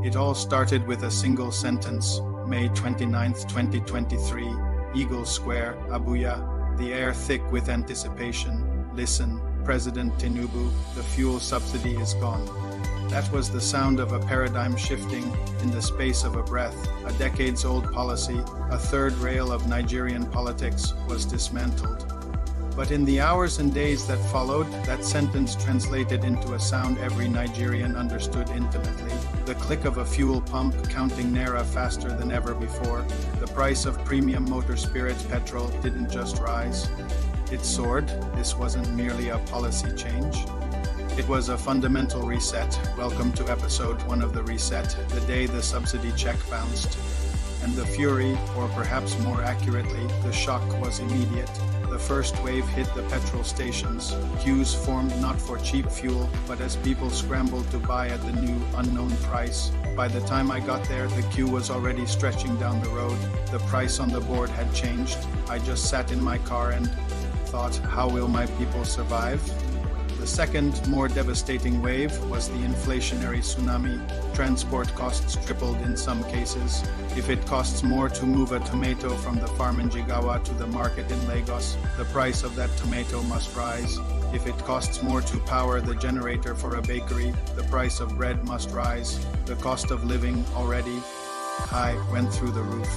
It all started with a single sentence, May 29, 2023, Eagle Square, Abuja, the air thick with anticipation. Listen, President Tinubu, the fuel subsidy is gone. That was the sound of a paradigm shifting in the space of a breath. A decades-old policy, a third rail of Nigerian politics, was dismantled. But in the hours and days that followed, that sentence translated into a sound every Nigerian understood intimately. The click of a fuel pump counting naira faster than ever before. The price of premium motor spirit petrol didn't just rise. It soared. This wasn't merely a policy change. It was a fundamental reset. Welcome to episode 1 of The Reset, the day the subsidy check bounced. And the fury, or perhaps more accurately, the shock was immediate. The first wave hit the petrol stations. Queues formed not for cheap fuel, but as people scrambled to buy at the new, unknown price. By the time I got there, the queue was already stretching down the road. The price on the board had changed. I just sat in my car and thought, how will my people survive? The second, more devastating wave was the inflationary tsunami. Transport costs tripled in some cases. If it costs more to move a tomato from the farm in Jigawa to the market in Lagos, the price of that tomato must rise. If it costs more to power the generator for a bakery, the price of bread must rise. The cost of living, already high, went through the roof.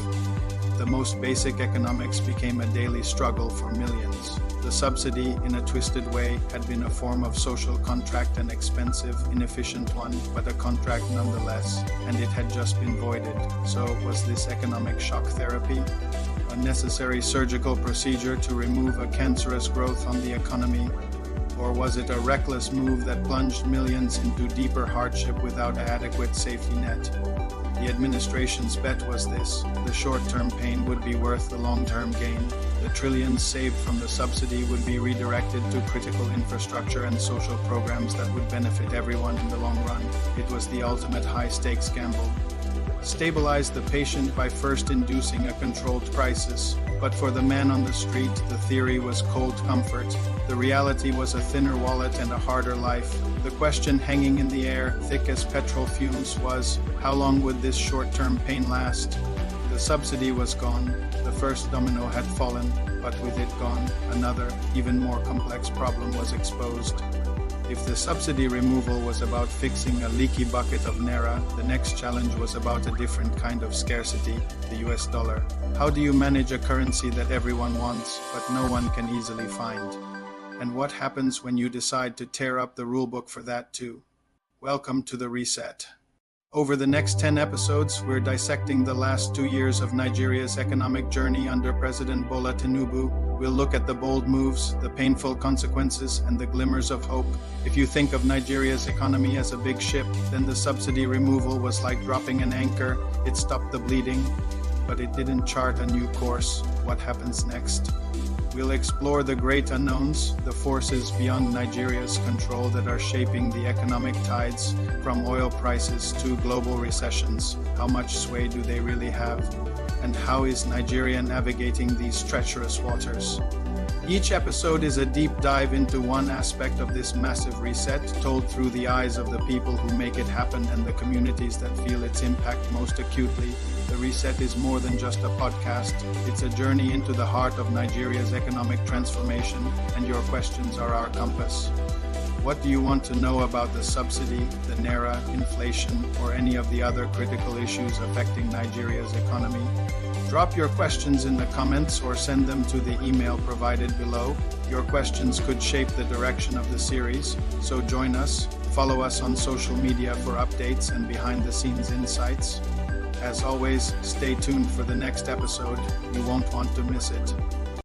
The most basic economics became a daily struggle for millions. The subsidy, in a twisted way, had been a form of social contract, an expensive, inefficient one, but a contract nonetheless, and it had just been voided. So was this economic shock therapy? A necessary surgical procedure to remove a cancerous growth on the economy? Or was it a reckless move that plunged millions into deeper hardship without an adequate safety net? The administration's bet was this: the short-term pain would be worth the long-term gain. The trillions saved from the subsidy would be redirected to critical infrastructure and social programs that would benefit everyone in the long run. It was the ultimate high-stakes gamble. Stabilize the patient by first inducing a controlled crisis. But for the man on the street, the theory was cold comfort. The reality was a thinner wallet and a harder life. The question hanging in the air, thick as petrol fumes, was, how long would this short-term pain last? The subsidy was gone. The first domino had fallen, but with it gone, another, even more complex problem was exposed. If the subsidy removal was about fixing a leaky bucket of naira, the next challenge was about a different kind of scarcity, the US dollar. How do you manage a currency that everyone wants, but no one can easily find? And what happens when you decide to tear up the rulebook for that too? Welcome to The Reset. Over the next 10 episodes, we're dissecting the last 2 years of Nigeria's economic journey under President Bola Tinubu. We'll look at the bold moves, the painful consequences, and the glimmers of hope. If you think of Nigeria's economy as a big ship, then the subsidy removal was like dropping an anchor. It stopped the bleeding, but it didn't chart a new course. What happens next? We'll explore the great unknowns, the forces beyond Nigeria's control that are shaping the economic tides, from oil prices to global recessions. How much sway do they really have? And how is Nigeria navigating these treacherous waters? Each episode is a deep dive into one aspect of this massive reset, told through the eyes of the people who make it happen and the communities that feel its impact most acutely. The Reset is more than just a podcast. It's a journey into the heart of Nigeria's economic transformation, and your questions are our compass. What do you want to know about the subsidy, the naira, inflation, or any of the other critical issues affecting Nigeria's economy? Drop your questions in the comments or send them to the email provided below. Your questions could shape the direction of the series, so join us. Follow us on social media for updates and behind-the-scenes insights. As always, stay tuned for the next episode. You won't want to miss it.